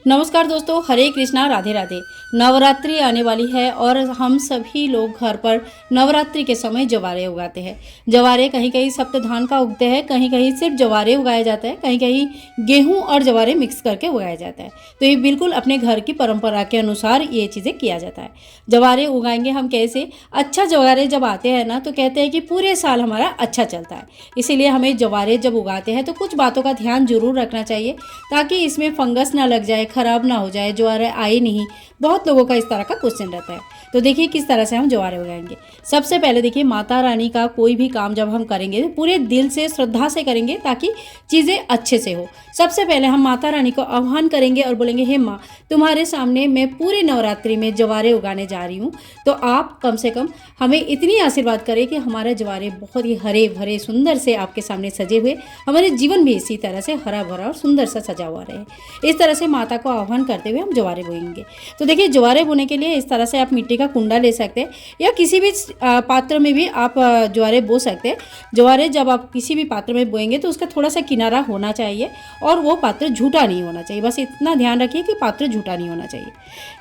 नमस्कार दोस्तों, हरे कृष्णा, राधे राधे। नवरात्रि आने वाली है और हम सभी लोग घर पर नवरात्रि के समय जवारे उगाते हैं। जवारे कहीं कहीं सप्तधान का उगते हैं, कहीं कहीं सिर्फ जवारे उगाया जाता है, कहीं कहीं गेहूं और जवारे मिक्स करके उगाया जाता है। तो ये बिल्कुल अपने घर की परंपरा के अनुसार ये चीज़ें किया जाता है। जवारे उगाएंगे हम कैसे? अच्छा जवारे जब आते हैं ना तो कहते हैं कि पूरे साल हमारा अच्छा चलता है। इसीलिए हमें जवारे जब उगाते हैं तो कुछ बातों का ध्यान जरूर रखना चाहिए ताकि इसमें फंगस ना लग जाए, खराब ना हो जाए, ज्वारे आए नहीं। बहुत लोगों का इस तरह का क्वेश्चन रहता है। तो देखिए किस तरह से हम ज्वारे उगाएंगे। सबसे पहले देखिए, माता रानी का कोई भी काम जब हम करेंगे तो पूरे दिल से श्रद्धा से करेंगे ताकि चीज़ें अच्छे से हो। सबसे पहले हम माता रानी को आह्वान करेंगे और बोलेंगे, हे माँ, तुम्हारे सामने मैं पूरे नवरात्रि में जवारे उगाने जा रही हूँ, तो आप कम से कम हमें इतनी आशीर्वाद करें कि हमारे जवारे बहुत ही हरे भरे सुंदर से आपके सामने सजे हुए, हमारे जीवन भी इसी तरह से हरा भरा और सुंदर सा सजा हुआ रहे। इस तरह से माता को आह्वान करते हुए हम जवारे बोएंगे। तो देखिए, जवारे बोने के लिए इस तरह से आप मिट्टी का कुंडा ले सकते हैं या किसी भी पात्र में भी आप जवारे बो सकते हैं। जवारे जब आप किसी भी पात्र में बोएंगे तो उसका थोड़ा सा किनारा होना चाहिए और वो पात्र झूठा नहीं होना चाहिए। बस इतना ध्यान रखिए कि पात्र झूठा नहीं होना चाहिए।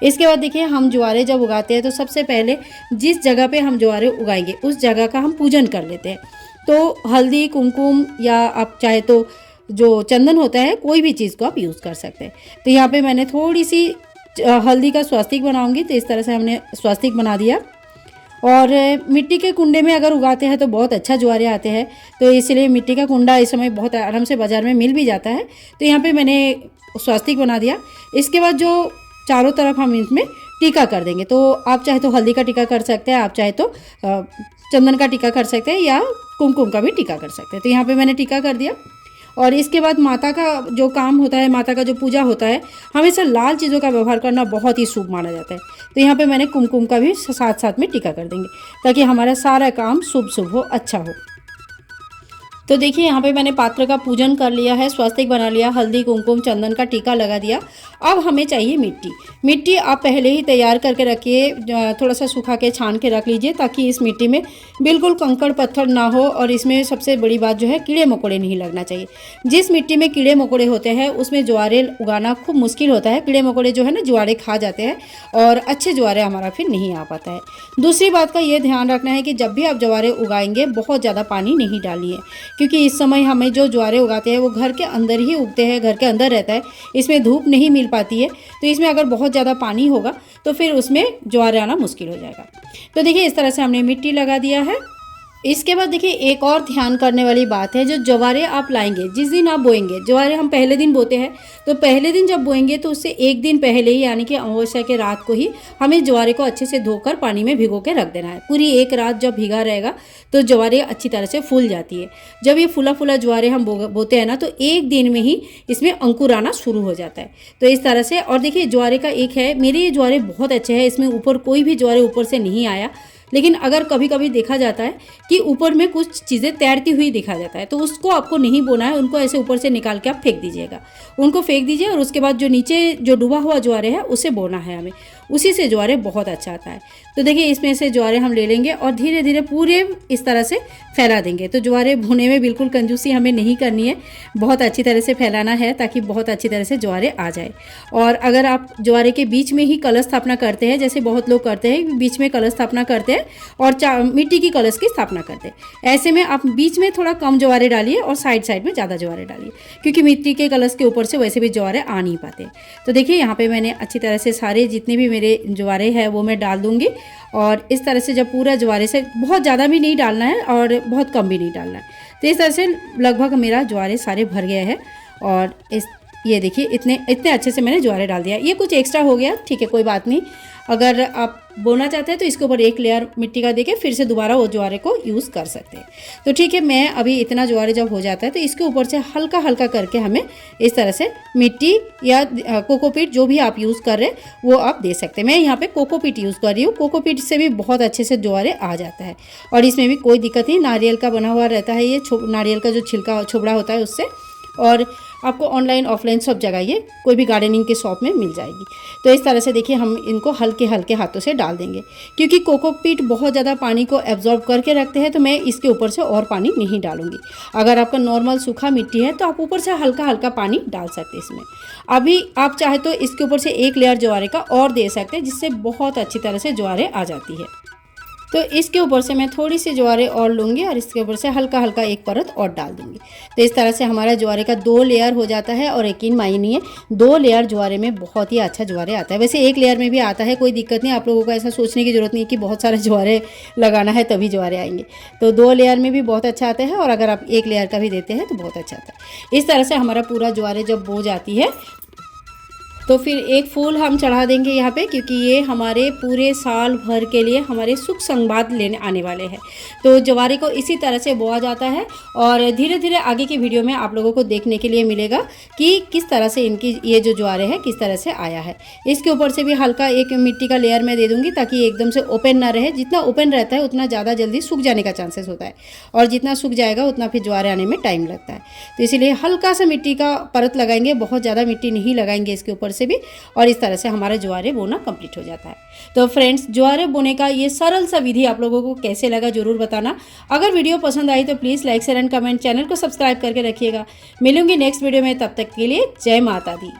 इसके बाद देखिए, हम जवारे जब उगाते हैं तो सबसे पहले जिस जगह पे हम जवारे उगाएंगे उस जगह का हम पूजन कर लेते हैं। तो हल्दी, कुमकुम या आप चाहे तो जो चंदन होता है, कोई भी चीज़ को आप यूज़ कर सकते हैं। तो यहाँ पे मैंने थोड़ी सी हल्दी का स्वास्तिक बनाऊंगी, तो इस तरह से हमने स्वास्तिक बना दिया। और मिट्टी के कुंडे में अगर उगाते हैं तो बहुत अच्छा ज्वारे आते हैं, तो इसलिए मिट्टी का कुंडा इस समय बहुत आराम से बाज़ार में मिल भी जाता है। तो यहाँ पे मैंने स्वास्तिक बना दिया। इसके बाद जो चारों तरफ हम इसमें टीका कर देंगे, तो आप चाहे तो हल्दी का टीका कर सकते हैं, आप चाहे तो चंदन का टीका कर सकते हैं या कुमकुम का भी टीका कर सकते हैं। तो यहाँ पे मैंने टीका कर दिया। और इसके बाद माता का जो काम होता है, माता का जो पूजा होता है, हमेशा लाल चीज़ों का व्यवहार करना बहुत ही शुभ माना जाता है। तो यहाँ पे मैंने कुमकुम का भी साथ साथ में टीका कर देंगे ताकि हमारा सारा काम शुभ शुभ हो, अच्छा हो। तो देखिए, यहाँ पे मैंने पात्र का पूजन कर लिया है, स्वास्तिक बना लिया, हल्दी, कुमकुम, चंदन का टीका लगा दिया। अब हमें चाहिए मिट्टी। मिट्टी आप पहले ही तैयार करके रखिए, थोड़ा सा सुखा के छान के रख लीजिए ताकि इस मिट्टी में बिल्कुल कंकड़ पत्थर ना हो। और इसमें सबसे बड़ी बात जो है, कीड़े मकोड़े नहीं लगना चाहिए। जिस मिट्टी में कीड़े मकोड़े होते हैं उसमें ज्वारे उगाना खूब मुश्किल होता है। कीड़े मकोड़े जो है ना, ज्वारे खा जाते हैं और अच्छे ज्वारे हमारा फिर नहीं आ पाता है। दूसरी बात का ये ध्यान रखना है कि जब भी आप ज्वारे उगाएंगे बहुत ज़्यादा पानी नहीं डालिए, क्योंकि इस समय हमें जो ज्वारे उगाते हैं वो घर के अंदर ही उगते हैं, घर के अंदर रहता है, इसमें धूप नहीं मिल पाती है। तो इसमें अगर बहुत ज़्यादा पानी होगा तो फिर उसमें ज्वारे आना मुश्किल हो जाएगा। तो देखिए, इस तरह से हमने मिट्टी लगा दिया है। इसके बाद देखिए, एक और ध्यान करने वाली बात है, जो ज्वारे आप लाएंगे, जिस दिन आप बोएंगे, ज्वारे हम पहले दिन बोते हैं, तो पहले दिन जब बोएंगे तो उससे एक दिन पहले ही, यानी कि अमावस्या के रात को ही हमें ज्वारे को अच्छे से धोकर पानी में भिगो के रख देना है। पूरी एक रात जब भिगा रहेगा तो ज्वारे अच्छी तरह से फूल जाती है। जब ये फूला फूला ज्वारे हम बोते हैं ना, तो एक दिन में ही इसमें अंकुर आना शुरू हो जाता है। तो इस तरह से, और देखिए ज्वारे का एक है, मेरे ये ज्वारे बहुत अच्छे हैं, इसमें ऊपर कोई भी ज्वारे ऊपर से नहीं आया। लेकिन अगर कभी कभी देखा जाता है कि ऊपर में कुछ चीज़ें तैरती हुई देखा जाता है, तो उसको आपको नहीं बोना है, उनको ऐसे ऊपर से निकाल के आप फेंक दीजिएगा। उनको फेंक दीजिए और उसके बाद जो नीचे जो डूबा हुआ ज्वारे है उसे बोना है हमें, उसी से ज्वारे बहुत अच्छा आता है। तो देखिए, इसमें से ज्वारे हम ले लेंगे और धीरे धीरे पूरे इस तरह से फैला देंगे। तो ज्वारे भुने में बिल्कुल कंजूसी हमें नहीं करनी है, बहुत अच्छी तरह से फैलाना है ताकि बहुत अच्छी तरह से ज्वारे आ जाए। और अगर आप ज्वारे के बीच में ही कलश स्थापना करते हैं, जैसे बहुत लोग करते हैं, बीच में कलश स्थापना करते हैं और मिट्टी की कलश की स्थापना करते हैं, ऐसे में आप बीच में थोड़ा कम ज्वारे डालिए और साइड साइड में ज़्यादा ज्वारे डालिए, क्योंकि मिट्टी के कलश के ऊपर से वैसे भी ज्वारे आ नहीं पाते। तो देखिए, यहाँ पे मैंने अच्छी तरह से सारे जितने भी मेरे ज्वारे हैं वो मैं डाल दूँगी। और इस तरह से जब पूरा ज्वारे से, बहुत ज़्यादा भी नहीं डालना है और बहुत कम भी नहीं डालना है, तो इस तरह से लगभग मेरा ज्वारे सारे भर गया है। और ये देखिए, इतने अच्छे से मैंने ज्वारे डाल दिया। ये कुछ एक्स्ट्रा हो गया, ठीक है, कोई बात नहीं। अगर आप बोना चाहते हैं तो इसके ऊपर एक लेयर मिट्टी का देके फिर से दोबारा वो ज्वारे को यूज़ कर सकते हैं। तो ठीक है, मैं अभी इतना ज्वारे जब हो जाता है तो इसके ऊपर से हल्का हल्का करके हमें इस तरह से मिट्टी या कोकोपीट, जो भी आप यूज़ कर रहे हैं वो आप दे सकते हैं। मैं यहाँ पे कोकोपीट यूज़ कर रही हूँ। कोकोपीट से भी बहुत अच्छे से ज्वारे आ जाता है और इसमें भी कोई दिक्कत नहीं। नारियल का बना हुआ रहता है ये, नारियल का जो छिलका छोबड़ा होता है उससे। और आपको ऑनलाइन ऑफलाइन सब जगह ये कोई भी गार्डनिंग के शॉप में मिल जाएगी। तो इस तरह से देखिए हम इनको हल्के हल्के हाथों से डाल देंगे, क्योंकि कोकोपीट बहुत ज़्यादा पानी को एब्जॉर्ब करके रखते हैं, तो मैं इसके ऊपर से और पानी नहीं डालूंगी। अगर आपका नॉर्मल सूखा मिट्टी है तो आप ऊपर से हल्का हल्का पानी डाल सकते हैं इसमें। अभी आप चाहे तो इसके ऊपर से एक लेयर ज्वारे का और दे सकते हैं, जिससे बहुत अच्छी तरह से ज्वारे आ जाती है। तो इसके ऊपर से मैं थोड़ी सी ज्वारे और लूँगी और इसके ऊपर से हल्का हल्का एक परत और डाल दूँगी। तो इस तरह से हमारा ज्वारे का 2 लेयर हो जाता है, और यकीन मानिए 2 लेयर ज्वारे में बहुत ही अच्छा ज्वारे आता है। वैसे एक लेयर में भी आता है, कोई दिक्कत नहीं, आप लोगों को ऐसा सोचने की ज़रूरत नहीं है कि बहुत सारे ज्वारे लगाना है तभी ज्वारे आएंगे। तो 2 लेयर में भी बहुत अच्छा आता है, और अगर आप एक लेयर का भी देते हैं तो बहुत अच्छा आता है। इस तरह से हमारा पूरा ज्वारे जब बो जाती है तो फिर एक फूल हम चढ़ा देंगे यहाँ पे, क्योंकि ये हमारे पूरे साल भर के लिए हमारे सुख संवाद लेने आने वाले हैं। तो ज्वारे को इसी तरह से बोआ जाता है, और धीरे धीरे आगे की वीडियो में आप लोगों को देखने के लिए मिलेगा कि किस तरह से इनकी ये जो ज्वारे है किस तरह से आया है। इसके ऊपर से भी हल्का एक मिट्टी का लेयर मैं दे दूँगी, ताकि एकदम से ओपन ना रहे। जितना ओपन रहता है उतना ज़्यादा जल्दी सूख जाने का चांसेस होता है, और जितना सूख जाएगा उतना फिर ज्वारे आने में टाइम लगता है। तो इसीलिए हल्का सा मिट्टी का परत लगाएंगे, बहुत ज़्यादा मिट्टी नहीं लगाएंगे इसके ऊपर से भी, और इस तरह से हमारा ज्वारे बोना कंप्लीट हो जाता है। तो फ्रेंड्स, ज्वारे बोने का ये सरल सा विधि आप लोगों को कैसे लगा जरूर बताना। अगर वीडियो पसंद आई तो please like share and comment, channel को सब्सक्राइब करके रखिएगा। मिलूंगी नेक्स्ट वीडियो में, तब तक के लिए जय माता दी।